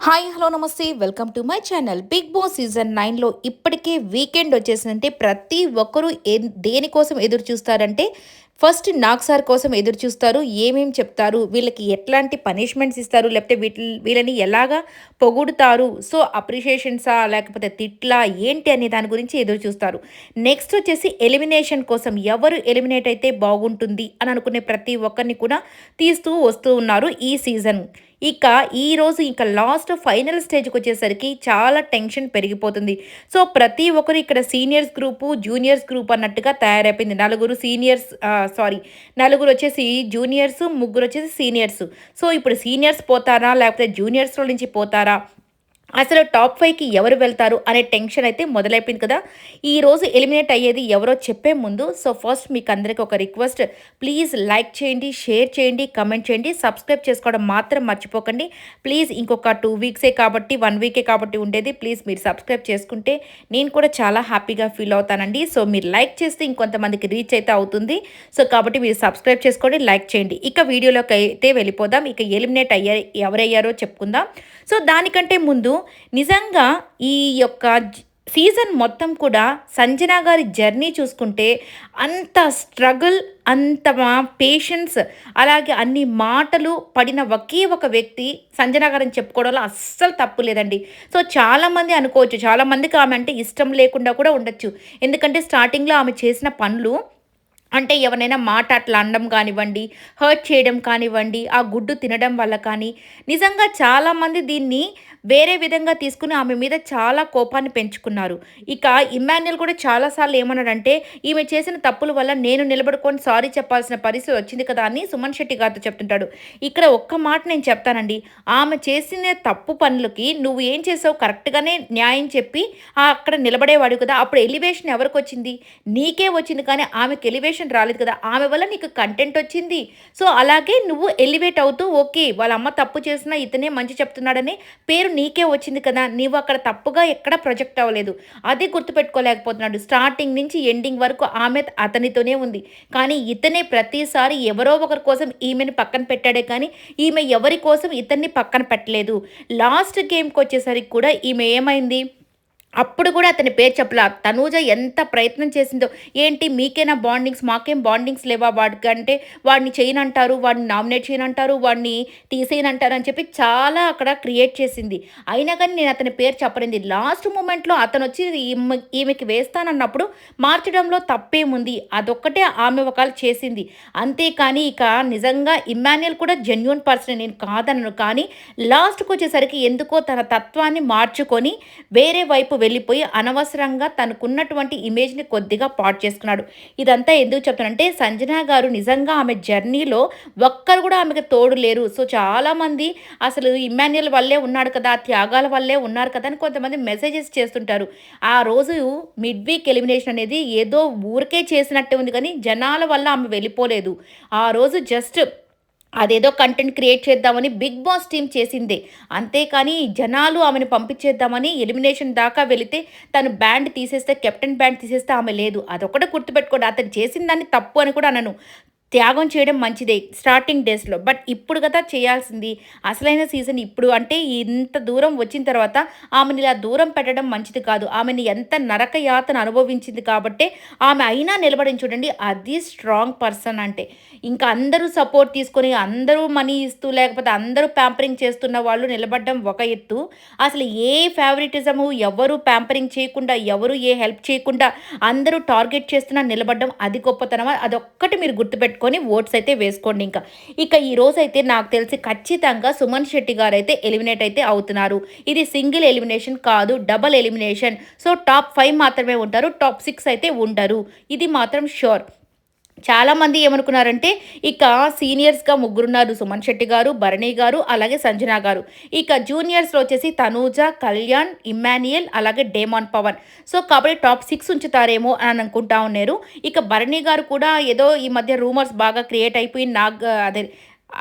Hi hello నమస్తే welcome to my channel. Bigg Boss season 9లో ఇప్పటికే వీకెండ్ వచ్చేసిందంటే ప్రతి ఒక్కరూ దేనికోసం ఎదురు చూస్తారంటే ఫస్ట్ నాగ్ సార్ కోసం ఎదురు చూస్తారు. ఏమేం చెప్తారు, వీళ్ళకి ఎట్లాంటి పనిష్మెంట్స్ ఇస్తారు, లేకపోతే వీళ్ళని ఎలాగా పొగుడుతారు, సో అప్రిషియేషన్సా లేకపోతే తిట్లా ఏంటి అనే దాని గురించి ఎదురు చూస్తారు. నెక్స్ట్ వచ్చేసి ఎలిమినేషన్ కోసం ఎవరు ఎలిమినేట్ అయితే బాగుంటుంది అని అనుకునే ప్రతి ఒక్కరిని కూడా తీస్తూ వస్తూ ఉన్నారు ఈ సీజన్. ఇక ఈరోజు లాస్ట్ ఫైనల్ స్టేజ్‌కి వచ్చేసరికి చాలా టెన్షన్ పెరిగిపోతుంది. సో, ప్రతి ఒక్కరు ఇక్కడ సీనియర్స్ గ్రూపు, జూనియర్స్ గ్రూప్ అన్నట్టుగా తయారైపోయింది. నలుగురొచ్చేసి జూనియర్స్, ముగ్గురొచ్చేసి సీనియర్స్. సో, ఇప్పుడు సీనియర్స్ పోతారా? లేకపోతే జూనియర్స్‌లో నుంచి పోతారా? అసలు టాప్ 5కి ఎవరు వెళ్తారు అనే టెన్షన్ అయితే మొదలైపోయింది కదా! ఈరోజు ఎలిమినేట్ అయ్యేది ఎవరో చెప్పే ముందు ఫస్ట్ మీకందరికి ఒక రిక్వెస్ట్. ప్లీజ్ లైక్ చేయండి, షేర్ చేయండి, కమెంట్ చేయండి. సబ్స్క్రైబ్ చేసుకోవడం మాత్రం మర్చిపోకండి. ప్లీజ్ ఇంకొక 2 వీక్సే కాబట్టి 1 వీకే కాబట్టి ఉండేది. ప్లీజ్ మీరు సబ్స్క్రైబ్ చేసుకుంటే నేను కూడా చాలా హ్యాపీగా ఫీల్ అవుతానండి. సో, మీరు లైక్ చేస్తే ఇంకొంతమందికి రీచ్ అయితే అవుతుంది. సో, కాబట్టి మీరు సబ్స్క్రైబ్ చేసుకోండి, లైక్ చేయండి. ఇక వీడియోలోకి అయితే వెళ్ళిపోదాం. ఇక ఎలిమినేట్ ఎవరయ్యారో చెప్పుకుందాం. సో, దానికంటే ముందు నిజంగా ఈ యొక్క సీజన్ మొత్తం కూడా సంజన గారి జర్నీ చూసుకుంటే అంత స్ట్రగుల్, అంత పేషెన్స్, అలాగే అన్ని మాటలు పడిన ఒకే ఒక వ్యక్తి సంజన గారని చెప్పుకోవడంలో అస్సలు తప్పు లేదండి. సో, చాలామంది అనుకోవచ్చు, చాలామందికి ఆమె అంటే ఇష్టం లేకుండా కూడా ఉండొచ్చు. ఎందుకంటే స్టార్టింగ్‌లో ఆమె చేసిన పనులు అంటే ఎవరినైనా మాట అట్లా అనడం కానివ్వండి, హర్ట్ చేయడం కానివ్వండి, ఆ గుడ్డు తినడం వల్ల కానీ, నిజంగా చాలామంది దీన్ని వేరే విధంగా తీసుకుని ఆమె మీద చాలా కోపాన్ని పెంచుకున్నారు. ఇక ఇమ్మాన్యుయల్ కూడా చాలా సార్లు ఏమన్నాడంటే, ఈమె చేసిన తప్పుల వల్ల నేను నిలబడుకొని సారీ చెప్పాల్సిన పరిస్థితి వచ్చింది కదా అని సుమన్ శెట్టి గారితో చెప్తుంటాడు. ఇక్కడ ఒక్క మాట నేను చెప్తానండి. ఆమె చేసిన తప్పు పనులకి నువ్వు ఏం చేసావు, కరెక్ట్‌గానే న్యాయం చెప్పి అక్కడ నిలబడేవాడివి కదా! అప్పుడు ఎలివేషన్ ఎవరికొచ్చింది? నీకే వచ్చింది కానీ ఆమెకి ఎలివేషన్ రాలేదు కదా! ఆమె వల్ల నీకు కంటెంట్ వచ్చింది. సో, అలాగే నువ్వు ఎలివేట్ అవుతూ ఓకే, వాళ్ళ అమ్మ తప్పు చేసినా ఇతనే మంచి చెప్తున్నాడని పేరు నీకే వచ్చింది కదా! నీవు అక్కడ తప్పుగా ఎక్కడ ప్రొజెక్ట్ అవ్వలేదు. అది గుర్తుపెట్టుకోలేకపోతున్నాడు. స్టార్టింగ్ నుంచి ఎండింగ్ వరకు ఆమె అతనితోనే ఉంది. కానీ ఇతనే ప్రతిసారి ఎవరో ఒకరి కోసం ఈమెని పక్కన పెట్టాడే కానీ ఈమె ఎవరి కోసం ఇతన్ని పక్కన పెట్టలేదు. లాస్ట్ గేమ్‌కొచ్చేసరికి కూడా ఈమె ఏమైంది? అప్పుడు కూడా అతని పేరు చెప్పలా. తనూజ ఎంత ప్రయత్నం చేసిందో, ఏంటి మీకేనా బాండింగ్స్, మాకేం బాండింగ్స్ లేవా వాడికంటే, వాడిని చేయనంటారు, వాడిని నామినేట్ చేయనంటారు, వాడిని తీసేయనంటారు అని చెప్పి చాలా అక్కడ క్రియేట్ చేసింది. అయినా కానీ నేను అతని పేరు చెప్పలేదు. లాస్ట్ మూమెంట్‌లో అతనొచ్చి ఈమెకి వేస్తానన్నప్పుడు మార్చడంలో తప్పేముంది? అదొక్కటే ఆమె ఒకవేళ చేసింది. అంతేకాని ఇక నిజంగా ఇమ్మాన్యుయల్ కూడా జెన్యూన్ పర్సనే, నేను కాదనను. కానీ లాస్ట్‌కొచ్చేసరికి ఎందుకో తన తత్వాన్ని మార్చుకొని వేరే వైపు వెళ్ళిపోయి అనవసరంగా తనకున్నటువంటి ఇమేజ్‌ని కొద్దిగా పాడు చేసుకున్నాడు. ఇదంతా ఎందుకు చెప్తానంటే సంజన గారు నిజంగా ఆమె జర్నీలో ఒక్కరు కూడా ఆమెకు తోడు లేరు. సో, చాలామంది అసలు ఇమ్మాన్యుయల్ వల్లే ఉన్నాడు కదా, త్యాగాల వల్లే ఉన్నారు కదా అని కొంతమంది మెసేజెస్ చేస్తుంటారు. ఆ రోజు మిడ్ వీక్ ఎలిమినేషన్ అనేది ఏదో ఊరికే చేసినట్టే ఉంది కానీ జనాల వల్ల ఆమె వెళ్ళిపోలేదు. ఆ రోజు జస్ట్ అదేదో కంటెంట్ క్రియేట్ చేద్దామని బిగ్ బాస్ టీమ్ చేసిందే. అంతేకానీ జనాలు ఆమెను పంపించేద్దామని ఎలిమినేషన్ దాకా వెళితే తను బ్యాండ్ తీసేస్తే, కెప్టెన్ బ్యాండ్ తీసేస్తే ఆమె లేదు. అదొక్కటే గుర్తుపెట్టుకోండి. అతను చేసిన దాన్ని తప్పు అని కూడా అనను. త్యాగం చేయడం మంచిదే స్టార్టింగ్ డేస్‌లో. బట్ ఇప్పుడు కదా చేయాల్సింది. అసలైన సీజన్ ఇప్పుడు. అంటే ఇంత దూరం వచ్చిన తర్వాత ఆమెని ఇలా దూరం పెట్టడం మంచిది కాదు. ఆమెని ఎంత నరక యాతన అనుభవించింది కాబట్టే ఆమె అయినా నిలబడింది చూడండి. అది స్ట్రాంగ్ పర్సన్ అంటే. ఇంకా అందరూ సపోర్ట్ తీసుకొని, అందరూ మనీ ఇస్తూ, లేకపోతే అందరూ ప్యాంపరింగ్ చేస్తున్న వాళ్ళు నిలబడడం ఒక ఎత్తు. అసలు ఏ ఫేవరెటిజము ఎవరు ప్యాంపరింగ్ చేయకుండా, ఎవరు ఏ హెల్ప్ చేయకుండా అందరూ టార్గెట్ చేస్తున్నా నిలబడడం అది గొప్పతనమా? అదొక్కటి మీరు గుర్తుపెట్టుకొని ఓట్స్ అయితే వేసుకోండి ఇంకా. ఇక ఈరోజైతే నాకు తెలిసి ఖచ్చితంగా సుమన్ శెట్టి గారైతే ఎలిమినేట్ అయితే అవుతున్నారు. ఇది సింగిల్ ఎలిమినేషన్ కాదు, డబుల్ ఎలిమినేషన్. సో, టాప్ 5 మాత్రమే ఉంటారు. టాప్ 6 అయితే ఉండరు. ఇది మాత్రం ష్యూర్. చాలామంది ఏమనుకున్నారంటే ఇక సీనియర్స్‌గా ముగ్గురున్నారు. సుమన్ శెట్టి గారు, భరణి గారు, అలాగే సంజన గారు. ఇక జూనియర్స్‌లో వచ్చేసి తనూజ, కళ్యాణ్, ఇమ్మాన్యుయల్, అలాగే డేమాన్ పవన్. సో, కాబట్టి టాప్ 6 ఉంచుతారేమో అని అనుకుంటా ఉన్నారు. ఇక భరణి గారు కూడా ఏదో ఈ మధ్య రూమర్స్ బాగా క్రియేట్ అయిపోయి అదే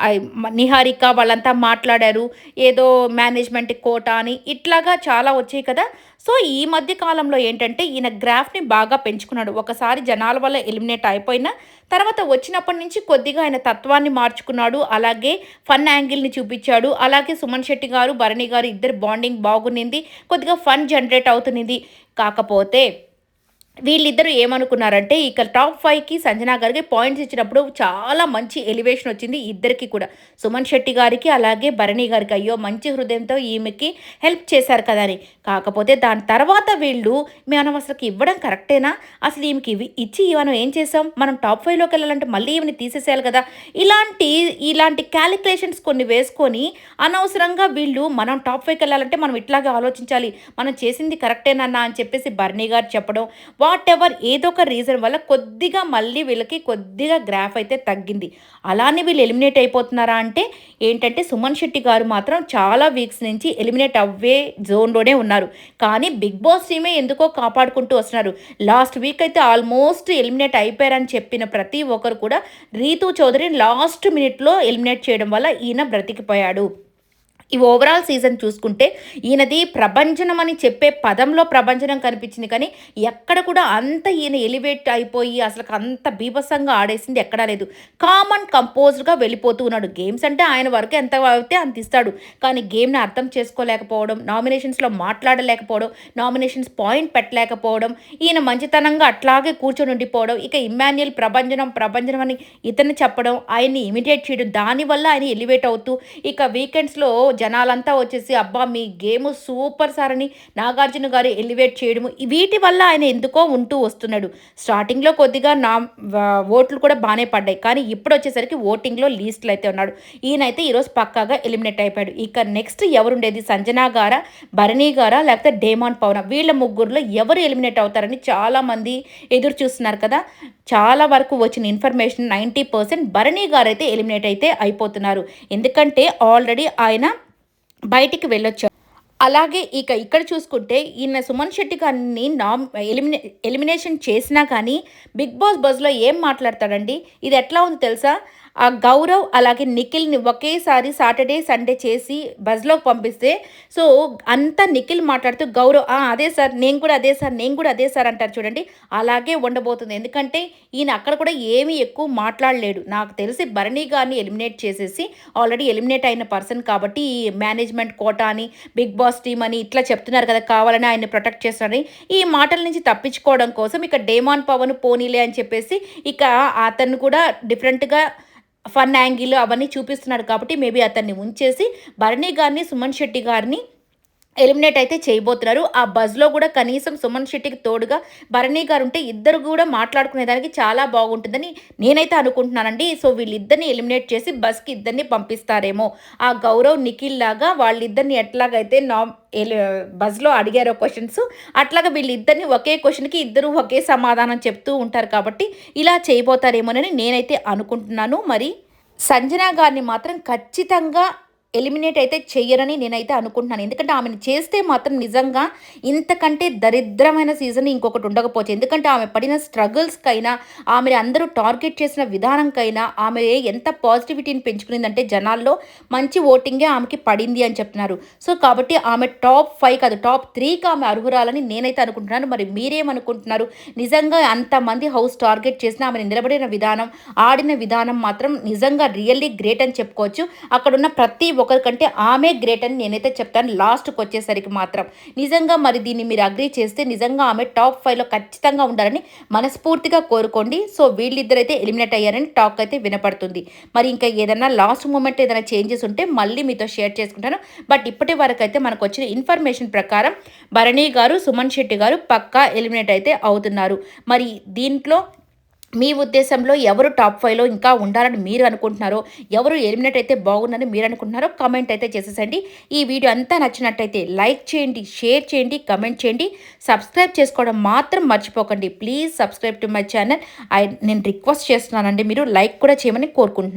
నిహారిక వాళ్ళంతా మాట్లాడారు. ఏదో మేనేజ్మెంట్ కోటా అని ఇట్లాగా చాలా వచ్చాయి కదా! సో, ఈ మధ్య కాలంలో ఏంటంటే ఈయన గ్రాఫ్‌ని బాగా పెంచుకున్నాడు. ఒకసారి జనాల వల్ల ఎలిమినేట్ అయిపోయినా, తర్వాత వచ్చినప్పటి నుంచి కొద్దిగా ఆయన తత్వాన్ని మార్చుకున్నాడు. అలాగే ఫన్ యాంగిల్‌ని చూపిచ్చాడు. అలాగే సుమన్ శెట్టి గారు, భరణి గారు ఇద్దరి బాండింగ్ బాగున్నింది. కొద్దిగా ఫన్ జనరేట్ అవుతున్నింది. కాకపోతే వీళ్ళిద్దరూ ఏమనుకున్నారంటే, ఇక టాప్ 5కి సంజనా గారికి పాయింట్స్ ఇచ్చినప్పుడు చాలా మంచి ఎలివేషన్ వచ్చింది ఇద్దరికీ కూడా. సుమన్ శెట్టి గారికి, అలాగే భరణి గారికి. అయ్యో! మంచి హృదయంతో ఈమెకి హెల్ప్ చేశారు కదా అని. కాకపోతే దాని తర్వాత వీళ్ళు మనం అసలకి ఇవ్వడం కరెక్టేనా? అసలు ఈమెకి ఇచ్చి మనం ఏం చేసాం? మనం టాప్ 5లోకి వెళ్ళాలంటే మళ్ళీ ఈమెని తీసేసేయాలి కదా! ఇలాంటి క్యాలిక్యులేషన్స్ కొన్ని వేసుకొని అనవసరంగా వీళ్ళు మనం టాప్ 5కి వెళ్ళాలంటే మనం ఇట్లాగే ఆలోచించాలి. మనం చేసింది కరెక్టేనన్నా అని చెప్పేసి భరణి గారు చెప్పడం. వాటెవర్ ఏదో ఒక రీజన్ వల్ల కొద్దిగా మళ్ళీ వీళ్ళకి కొద్దిగా గ్రాఫ్ అయితే తగ్గింది. అలానే వీళ్ళు ఎలిమినేట్ అయిపోతున్నారా అంటే ఏంటంటే సుమన్ శెట్టి గారు మాత్రం చాలా వీక్స్ నుంచి ఎలిమినేట్ అవ్వే జోన్‌లోనే ఉన్నారు. కానీ బిగ్ బాస్ టీమే ఎందుకో కాపాడుకుంటూ వస్తున్నారు. లాస్ట్ వీక్ అయితే ఆల్మోస్ట్ ఎలిమినేట్ అయిపోయారని చెప్పిన ప్రతి ఒక్కరు కూడా రీతూ చౌదరిని లాస్ట్ మినిట్‌లో ఎలిమినేట్ చేయడం వల్ల ఈయన బ్రతికిపోయాడు. ఈ ఓవరాల్ సీజన్ చూసుకుంటే ఈయనది ప్రభంజనం అని చెప్పే పదంలో ప్రభంజనం కనిపించింది కానీ ఎక్కడ కూడా అంత ఈయన ఎలివేట్ అయిపోయి అసలు అంత బీభత్సంగా ఆడేసింది ఎక్కడా లేదు. కామన్ కంపోజ్డ్గా వెళ్ళిపోతూ ఉన్నాడు. గేమ్స్ అంటే ఆయన వరకు ఎంత అయితే అంత ఇస్తాడు. కానీ గేమ్ని అర్థం చేసుకోలేకపోవడం, నామినేషన్స్లో మాట్లాడలేకపోవడం, నామినేషన్స్ పాయింట్ పెట్టలేకపోవడం, ఈయన మంచితనంగా అట్లాగే కూర్చొని ఉండిపోవడం, ఇక ఇమ్మాన్యుయల్ ప్రభంజనం ప్రభంజనం అని ఇతన్ని చెప్పడం, ఆయన్ని ఇమిటేట్ చేయడం, దానివల్ల ఆయన ఎలివేట్ అవుతూ ఇక వీకెండ్స్లో జనాలంతా వచ్చేసి అబ్బా మీ గేమ్ సూపర్ సార్ అని నాగార్జున గారు ఎలివేట్ చేయడము వీటి వల్ల ఆయన ఎందుకో ఉంటూ వస్తున్నాడు. స్టార్టింగ్లో కొద్దిగా ఓట్లు కూడా బాగానే పడ్డాయి. కానీ ఇప్పుడు వచ్చేసరికి ఓటింగ్లో లీస్ట్లో అయితే ఉన్నాడు. ఈయనైతే ఈరోజు పక్కాగా ఎలిమినేట్ అయిపోయాడు. ఇక నెక్స్ట్ ఎవరుండేది? సంజనా గారా, భరణి గారా, లేకపోతే డేమాన్ పవన, వీళ్ళ ముగ్గురులో ఎవరు ఎలిమినేట్ అవుతారని చాలామంది ఎదురు చూస్తున్నారు కదా. చాలా వరకు వచ్చిన ఇన్ఫర్మేషన్ 90% భరణి గారైతే ఎలిమినేట్ అయితే అయిపోతున్నారు. ఎందుకంటే ఆల్రెడీ ఆయన బయటికి వెళ్ళొచ్చారు. అలాగే ఇక ఇక్కడ చూసుకుంటే ఈయన సుమన్ శెట్టి గారిని ఎలిమినేషన్ చేసినా కానీ బిగ్ బాస్ బజ్‌లో ఏం మాట్లాడతాడండి? ఇది ఎట్లా ఉంది తెలుసా? ఆ గౌరవ్ అలాగే నిఖిల్‌ని ఒకేసారి సాటర్‌డే, సండే చేసి బజ్‌లోకి పంపిస్తే సో అంతా నిఖిల్ మాట్లాడుతూ గౌరవ్ అదే సార్ నేను కూడా అదే సార్, నేను కూడా అదే సార్ అంటారు చూడండి. అలాగే ఉండబోతుంది. ఎందుకంటే ఈయన అక్కడ కూడా ఏమీ ఎక్కువ మాట్లాడలేడు. నాకు తెలిసి భరణి గారిని ఎలిమినేట్ చేసేసి ఆల్రెడీ ఎలిమినేట్ అయిన పర్సన్ కాబట్టి ఈ మేనేజ్మెంట్ కోటా అని, బిగ్ బాస్ టీమ్ అని ఇట్లా చెప్తున్నారు కదా కావాలని ఆయన్ని ప్రొటెక్ట్ చేస్తారని. ఈ మాటల నుంచి తప్పించుకోవడం కోసం ఇక డేమాన్ పవన్ పోనీలే అని చెప్పేసి ఇక అతను కూడా డిఫరెంట్‌గా ఫన్ యాంగిల్ అవన్నీ చూపిస్తున్నాడు కాబట్టి మేబీ అతన్ని ఉంచేసి భరణి గారిని, సుమన్ శెట్టి గారిని ఎలిమినేట్ అయితే చేయబోతున్నారు. ఆ బజ్‌లో కూడా కనీసం సుమన్ శెట్టికి తోడుగా భరణి గారు ఉంటే ఇద్దరు కూడా మాట్లాడుకునేదానికి చాలా బాగుంటుందని నేనైతే అనుకుంటున్నానండి. సో వీళ్ళిద్దరిని ఎలిమినేట్ చేసి బస్‌కి ఇద్దరిని పంపిస్తారేమో. ఆ గౌరవ్, నిఖిల్ లాగా వాళ్ళిద్దరిని ఎట్లాగైతే బజ్‌లో అడిగారో క్వెషన్స్ అట్లాగా వీళ్ళిద్దరిని ఒకే క్వెషన్‌కి ఇద్దరు ఒకే సమాధానం చెప్తూ ఉంటారు కాబట్టి ఇలా చేయబోతారేమోనని నేనైతే అనుకుంటున్నాను. మరి సంజన గారిని మాత్రం ఖచ్చితంగా ఎలిమినేట్ అయితే చెయ్యరని నేనైతే అనుకుంటున్నాను. ఎందుకంటే ఆమెను చేస్తే మాత్రం నిజంగా ఇంతకంటే దరిద్రమైన సీజన్ ఇంకొకటి ఉండకపోవచ్చు. ఎందుకంటే ఆమె పడిన స్ట్రగుల్స్‌కైనా, ఆమెని అందరూ టార్గెట్ చేసిన విధానంకైనా ఆమె ఎంత పాజిటివిటీని పెంచుకునిందంటే జనాల్లో మంచి ఓటింగే ఆమెకి పడింది అని చెప్తున్నారు. సో కాబట్టి ఆమె టాప్ 5 కాదు టాప్ 3కి ఆమె అర్హురాలని నేనైతే అనుకుంటున్నాను. మరి మీరేమనుకుంటున్నారు? నిజంగా అంతమంది హౌస్ టార్గెట్ చేసినా ఆమెను నిలబడిన విధానం, ఆడిన విధానం మాత్రం నిజంగా రియల్లీ గ్రేట్ అని చెప్పుకోవచ్చు. అక్కడున్న ప్రతి ఒకరికంటే ఆమె గ్రేట్ అని నేనైతే చెప్తాను లాస్ట్‌కి వచ్చేసరికి మాత్రం. నిజంగా మరి దీన్ని మీరు అగ్రీ చేస్తే నిజంగా ఆమె టాప్ 5లో ఖచ్చితంగా ఉండాలని మనస్ఫూర్తిగా కోరుకోండి. సో వీళ్ళిద్దరైతే ఎలిమినేట్ అయ్యారని టాక్ అయితే వినపడుతుంది. మరి ఇంకా ఏదైనా లాస్ట్ మూమెంట్ ఏదైనా చేంజెస్ ఉంటే మళ్ళీ మీతో షేర్ చేసుకుంటాను. బట్ ఇప్పటి వరకైతే మనకు వచ్చిన ఇన్ఫర్మేషన్ ప్రకారం భరణి గారు, సుమన్ శెట్టి గారు పక్కా ఎలిమినేట్ అయితే అవుతున్నారు. మరి దీంట్లో మీ ఉద్దేశంలో ఎవరు టాప్ 5లో ఇంకా ఉండాలని మీరు అనుకుంటున్నారో, ఎవరు ఎలిమినేట్ అయితే బాగుందని మీరు అనుకుంటున్నారో కామెంట్ అయితే చేసేసండి. ఈ వీడియో అంతా నచ్చినట్టయితే లైక్ చేయండి, షేర్ చేయండి, కమెంట్ చేయండి. సబ్స్క్రైబ్ చేసుకోవడం మాత్రం మర్చిపోకండి. Please subscribe to my channel. నేను రిక్వెస్ట్ చేస్తున్నానండి, మీరు లైక్ కూడా చేయమని కోరుకుంటున్నాను.